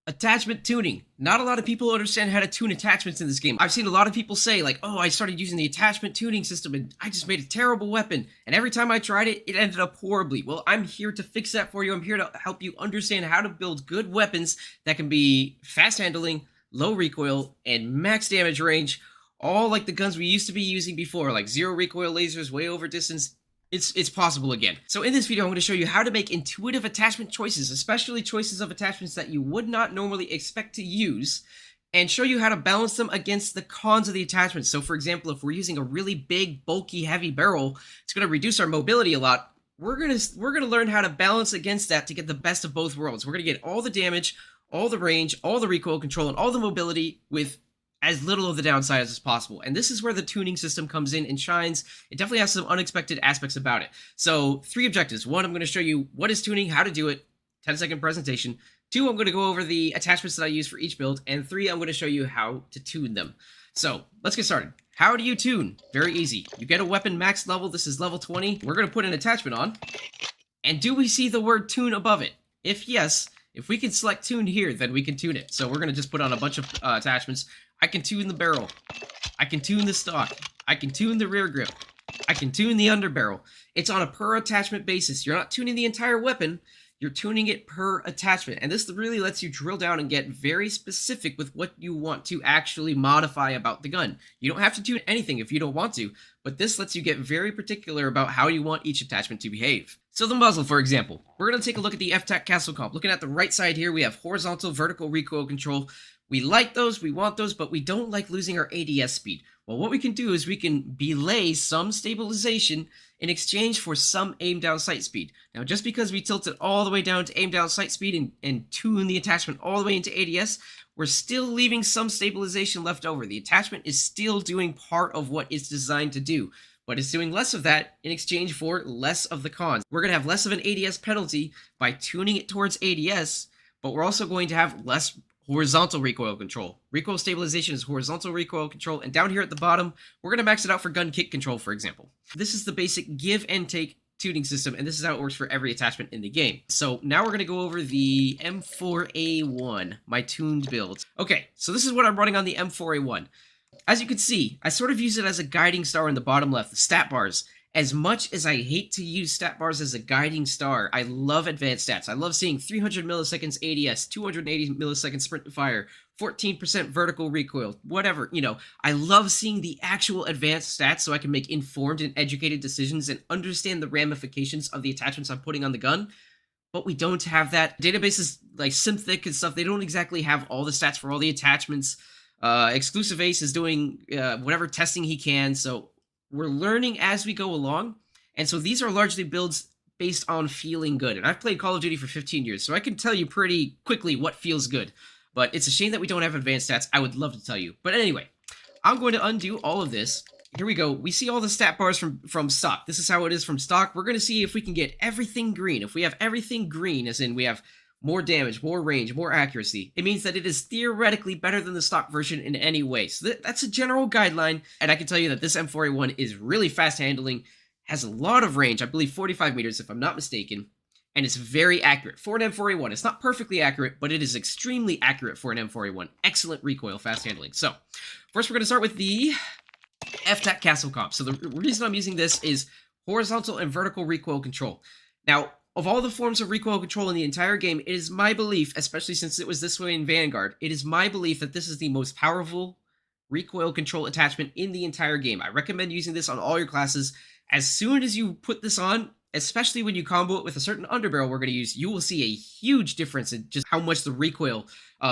Attachment tuning. Not a lot of people understand how to tune attachments in this game. I've seen a lot of people say like, oh, I started using the attachment tuning system and I just made a terrible weapon. And every time I tried it, it ended up horribly. Well, I'm here to fix that for you. I'm here to help you understand how to build good weapons that can be fast handling, low recoil, and max damage range. All like the guns we used to be using before, like zero recoil lasers, way over distance. It's possible again. So in this video, I'm going to show you how to make intuitive attachment choices, especially choices of attachments that you would not normally expect to use, and show you how to balance them against the cons of the attachment. So for example, if we're using a really big, bulky, heavy barrel, it's going to reduce our mobility a lot. We're gonna learn how to balance against that to get the best of both worlds. We're going to get all the damage, all the range, all the recoil control, and all the mobility with as little of the downside as possible. And this is where the tuning system comes in and shines. It definitely has some unexpected aspects about it. So 3 objectives. 1, I'm going to show you what is tuning, how to do it, 10-second presentation. 2, I'm going to go over the attachments that I use for each build. And 3, I'm going to show you how to tune them. So let's get started. How do you tune? Very easy. You get a weapon max level. This is level 20. We're going to put an attachment on. And do we see the word tune above it? If yes, if we can select tune here, then we can tune it. So we're going to just put on a bunch of attachments. I can tune the barrel. I can tune the stock. I can tune the rear grip. I can tune the underbarrel. It's on a per attachment basis. You're not tuning the entire weapon. You're tuning it per attachment. And this really lets you drill down and get very specific with what you want to actually modify about the gun. You don't have to tune anything if you don't want to, but this lets you get very particular about how you want each attachment to behave. So the muzzle, for example, we're going to take a look at the FTAC Castle Comp. Looking at the right side here, we have horizontal, vertical recoil control. We like those, we want those, but we don't like losing our ADS speed. Well, what we can do is we can belay some stabilization in exchange for some aim down sight speed. Now, just because we tilt it all the way down to aim down sight speed and tune the attachment all the way into ADS, we're still leaving some stabilization left over. The attachment is still doing part of what it's designed to do, but it's doing less of that in exchange for less of the cons. We're going to have less of an ADS penalty by tuning it towards ADS, but we're also going to have less horizontal recoil control. Recoil stabilization is horizontal recoil control, and down here at the bottom, we're going to max it out for gun kick control, for example. This is the basic give and take tuning system, and this is how it works for every attachment in the game. So now we're going to go over the M4A1, my tuned build. Okay, so this is what I'm running on the M4A1. As you can see, I sort of use it as a guiding star in the bottom left, the stat bars. As much as I hate to use stat bars as a guiding star, I love advanced stats. I love seeing 300 milliseconds ADS, 280 milliseconds sprint to fire, 14% vertical recoil, whatever, you know. I love seeing the actual advanced stats so I can make informed and educated decisions and understand the ramifications of the attachments I'm putting on the gun. But we don't have that. Databases like Synthic and stuff, they don't exactly have all the stats for all the attachments. Exclusive Ace is doing whatever testing he can, so we're learning as we go along, and so these are largely builds based on feeling good. And I've played Call of Duty for 15 years, so I can tell you pretty quickly what feels good. But it's a shame that we don't have advanced stats. I would love to tell you. But anyway, I'm going to undo all of this. Here we go. We see all the stat bars from stock. This is how it is from stock. We're going to see if we can get everything green. If we have everything green, as in we have more damage, more range, more accuracy, it means that it is theoretically better than the stock version in any way. So that's a general guideline, and I can tell you that this M4A1 is really fast handling, has a lot of range, I believe 45 meters if I'm not mistaken, and it's very accurate for an M4A1. It's not perfectly accurate, but it is extremely accurate for an M4A1. Excellent recoil, fast handling. So, first we're going to start with the FTAC Castle Comp. So the reason I'm using this is horizontal and vertical recoil control. Now, of all the forms of recoil control in the entire game, it is my belief, especially since it was this way in Vanguard, it is my belief that this is the most powerful recoil control attachment in the entire game. I recommend using this on all your classes. As soon as you put this on, especially when you combo it with a certain underbarrel we're going to use, you will see a huge difference in just how much the recoil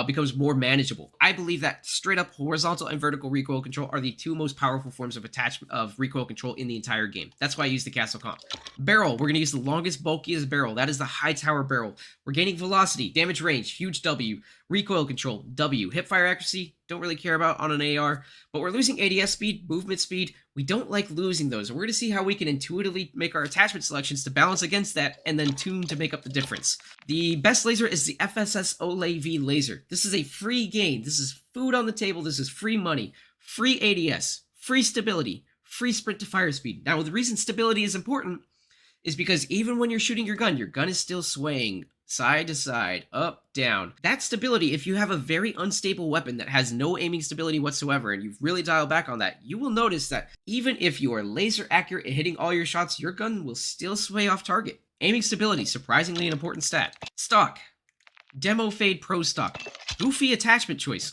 becomes more manageable. I believe that straight up horizontal and vertical recoil control are the 2 most powerful forms of attachment of recoil control in the entire game. That's why I use the Castle Comp. Barrel, we're going to use the longest, bulkiest barrel. That is the high tower barrel. We're gaining velocity, damage range, huge W, recoil control, W, hipfire accuracy, don't really care about on an AR, but we're losing ADS speed, movement speed. We don't like losing those. We're going to see how we can intuitively make our attachment selections to balance against that and then tune to make up the difference. The best laser is the FSS Olay V laser. This is a free gain. This is food on the table. This is free money, free ADS, free stability, free sprint to fire speed. Now, the reason stability is important is because even when you're shooting your gun is still swaying side to side, up, down. That stability, if you have a very unstable weapon that has no aiming stability whatsoever, and you've really dialed back on that, you will notice that even if you are laser accurate at hitting all your shots, your gun will still sway off target. Aiming stability, surprisingly an important stat. Stock. Demo Fade Pro Stock. Goofy attachment choice.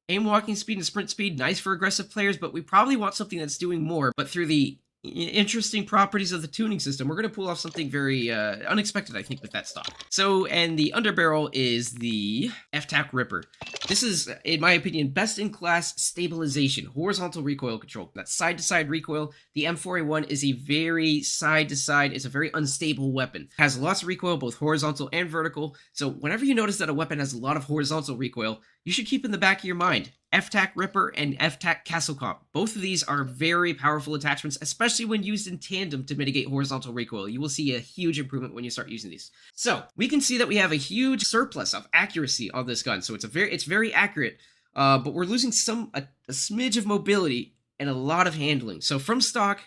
Aim walking speed and sprint speed, nice for aggressive players, but we probably want something that's doing more. But through the interesting properties of the tuning system, we're going to pull off something very unexpected, I think, with that stock. So, and the underbarrel is the FTAC Ripper. This is, in my opinion, best-in-class stabilization, horizontal recoil control. That side-to-side recoil. The M4A1 is a very side-to-side, it's a very unstable weapon. It has lots of recoil, both horizontal and vertical. So whenever you notice that a weapon has a lot of horizontal recoil, you should keep in the back of your mind FTAC Ripper and FTAC Castle Comp. Both of these are very powerful attachments, especially when used in tandem to mitigate horizontal recoil. You will see a huge improvement when you start using these. So we can see that we have a huge surplus of accuracy on this gun. So it's very accurate, but we're losing a smidge of mobility and a lot of handling. So from stock,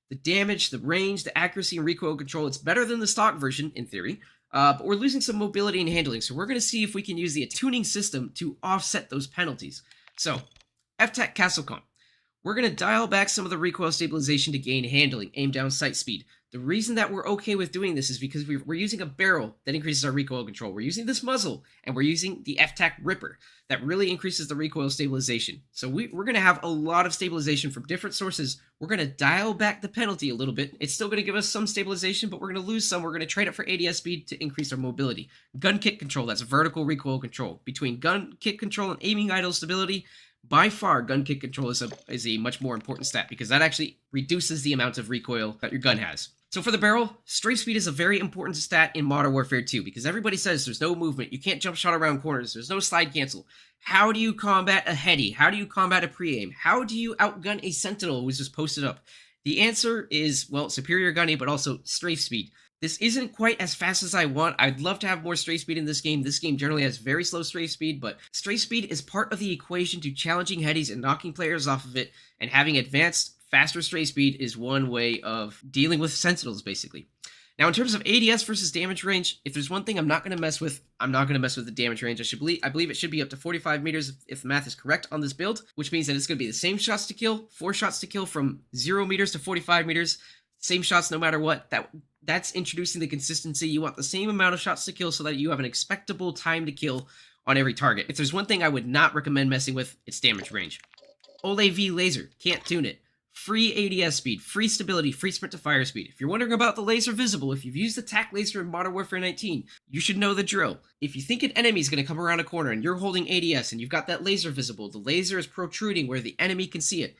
the damage, the range, the accuracy, and recoil control, it's better than the stock version in theory. But we're losing some mobility and handling, so we're going to see if we can use the tuning system to offset those penalties. So, FTAC Castle Comp. We're going to dial back some of the recoil stabilization to gain handling, aim down sight speed. The reason that we're okay with doing this is because we're using a barrel that increases our recoil control. We're using this muzzle, and we're using the FTAC Ripper that really increases the recoil stabilization. So we're going to have a lot of stabilization from different sources. We're going to dial back the penalty a little bit. It's still going to give us some stabilization, but we're going to lose some. We're going to trade it for ADS speed to increase our mobility. Gun kick control, that's vertical recoil control. Between gun kick control and aiming idle stability, by far, gun kick control is a much more important stat because that actually reduces the amount of recoil that your gun has. So for the barrel, strafe speed is a very important stat in Modern Warfare 2 because everybody says there's no movement, you can't jump shot around corners, there's no slide cancel. How do you combat a heady? How do you combat a pre-aim? How do you outgun a sentinel who's just posted up? The answer is, well, superior gunning, but also strafe speed. This isn't quite as fast as I want. I'd love to have more strafe speed in this game. This game generally has very slow strafe speed, but strafe speed is part of the equation to challenging headies and knocking players off of it, and having advanced, faster strafe speed is one way of dealing with sentinels, basically. Now, in terms of ADS versus damage range, if there's one thing I'm not going to mess with, I'm not going to mess with the damage range. I believe it should be up to 45 meters if the math is correct on this build, which means that it's going to be the same shots to kill, 4 shots to kill from 0 meters to 45 meters, same shots no matter what. That's introducing the consistency. You want the same amount of shots to kill so that you have an expectable time to kill on every target. If there's one thing I would not recommend messing with, it's damage range. Olay V laser, can't tune it. Free ADS speed, free stability, free sprint to fire speed. If you're wondering about the laser visible, if you've used the TAC laser in Modern Warfare 19, you should know the drill. If you think an enemy is going to come around a corner and you're holding ADS and you've got that laser visible, the laser is protruding where the enemy can see it.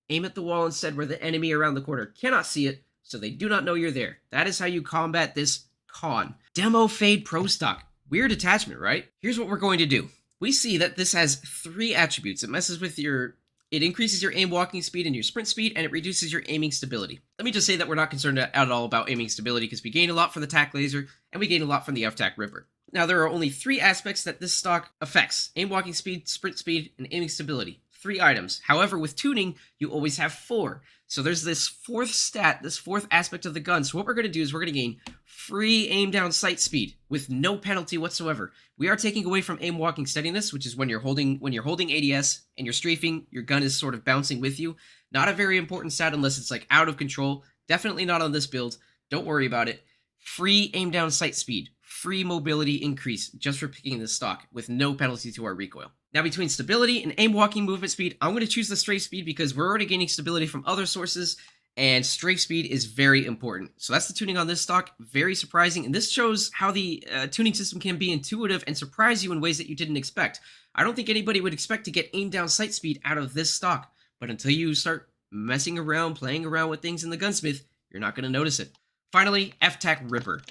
Aim at the wall instead where the enemy around the corner cannot see it, so they do not know you're there. That is how you combat this con. Demo Fade Pro Stock. Weird attachment, right? Here's what we're going to do. We see that this has 3 attributes. It increases your aim walking speed and your sprint speed, and it reduces your aiming stability. Let me just say that we're not concerned at all about aiming stability because we gain a lot from the TAC laser, and we gain a lot from the FTAC Ripper. Now, there are only 3 aspects that this stock affects: aim walking speed, sprint speed, and aiming stability. 3 items. However, with tuning, you always have 4. So there's this 4th stat, this 4th aspect of the gun. So what we're going to do is we're going to gain free aim down sight speed with no penalty whatsoever. We are taking away from aim walking steadiness, which is when you're holding ADS and you're strafing, your gun is sort of bouncing with you. Not a very important stat unless it's like out of control. Definitely not on this build. Don't worry about it. Free aim down sight speed, free mobility increase just for picking this stock with no penalty to our recoil. Now, between stability and aim walking movement speed, I'm going to choose the strafe speed because we're already gaining stability from other sources, and strafe speed is very important. So that's the tuning on this stock. Very surprising, and this shows how the tuning system can be intuitive and surprise you in ways that you didn't expect. I don't think anybody would expect to get aim down sight speed out of this stock, but until you start messing around, playing around with things in the gunsmith, you're not going to notice it. Finally, FTAC Ripper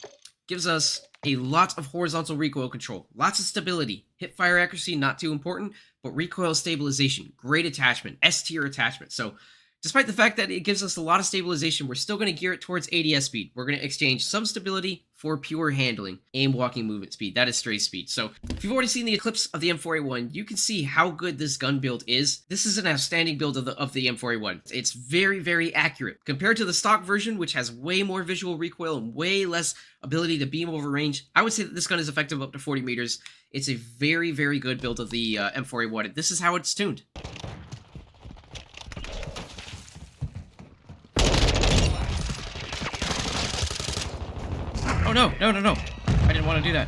gives us a lot of horizontal recoil control, lots of stability, hip fire accuracy, not too important, but recoil stabilization, great attachment, S tier attachment. So Despite the fact that it gives us a lot of stabilization, we're still going to gear it towards ADS speed. We're going to exchange some stability for pure handling, aim, walking, movement speed. That is straight speed. So if you've already seen the Eclipse of the M4A1, you can see how good this gun build is. This is an outstanding build of the M4A1. It's very, very accurate. Compared to the stock version, which has way more visual recoil and way less ability to beam over range, I would say that this gun is effective up to 40 meters. It's a very, very good build of the M4A1. This is how it's tuned. Oh, no, no, no, no. I didn't want to do that.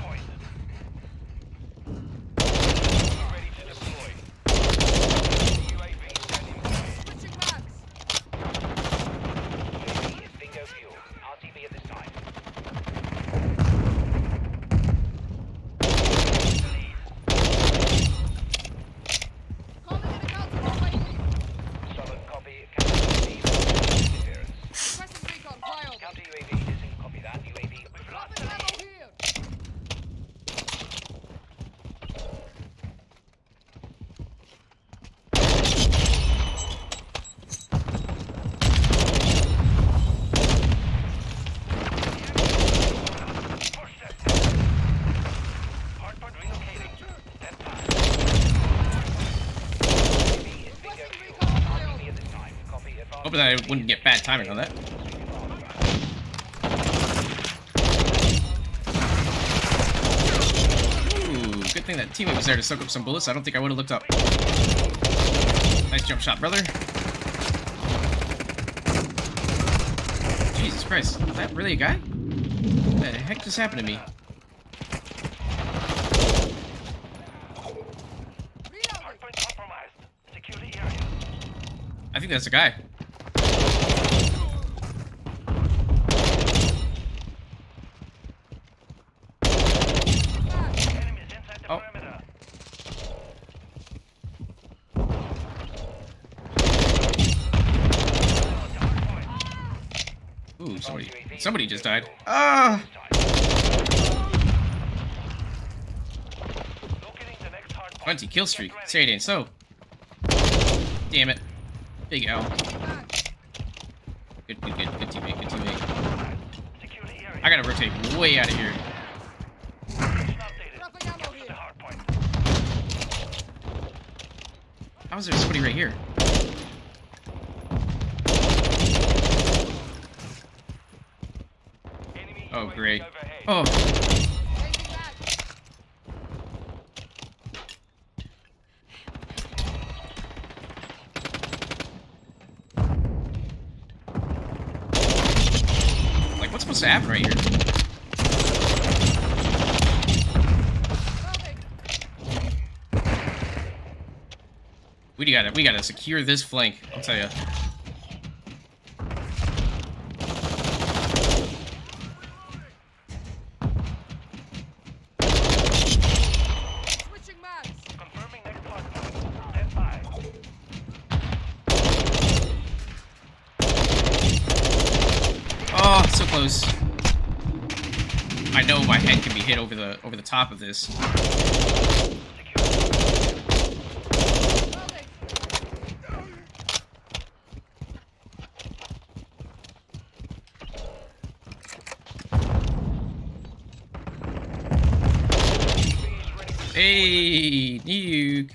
Hoping that I wouldn't get bad timing on that. Ooh, good thing that teammate was there to soak up some bullets. I don't think I would have looked up. Nice jump shot, brother. Jesus Christ, is that really a guy? What the heck just happened to me? I think that's a guy. Oh. Ooh, somebody just died. Ah! Twenty kill streak. Say it ain't so. Damn it. Big L. Good teammate, good teammate. I gotta rotate way out of here. How is there somebody right here? Oh, great. Oh. Like, what's supposed to happen right here? We gotta secure this flank, I'll tell ya. Switching maps. Confirming next hardpoint. Stand by. Oh, so close. I know my head can be hit over the top of this. Hey, nuke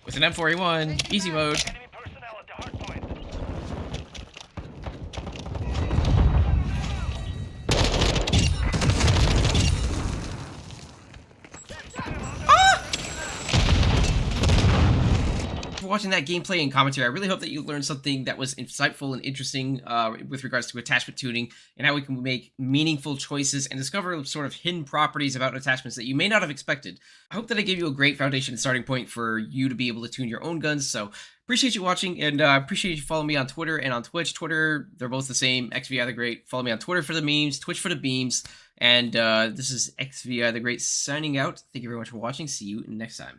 with an M4A1, easy mode. Enemy personnel at the hardpoint. For watching that gameplay and commentary, I really hope that you learned something that was insightful and interesting with regards to attachment tuning and how we can make meaningful choices and discover sort of hidden properties about attachments that you may not have expected. I hope that I gave you a great foundation and starting point for you to be able to tune your own guns. So appreciate you watching, and appreciate you following me on Twitter and on Twitch. Twitter, they're both the same, XVI the Great. Follow me on Twitter for the memes, Twitch for the beams, and this is XVI the Great signing out. Thank you very much for watching. See you next time.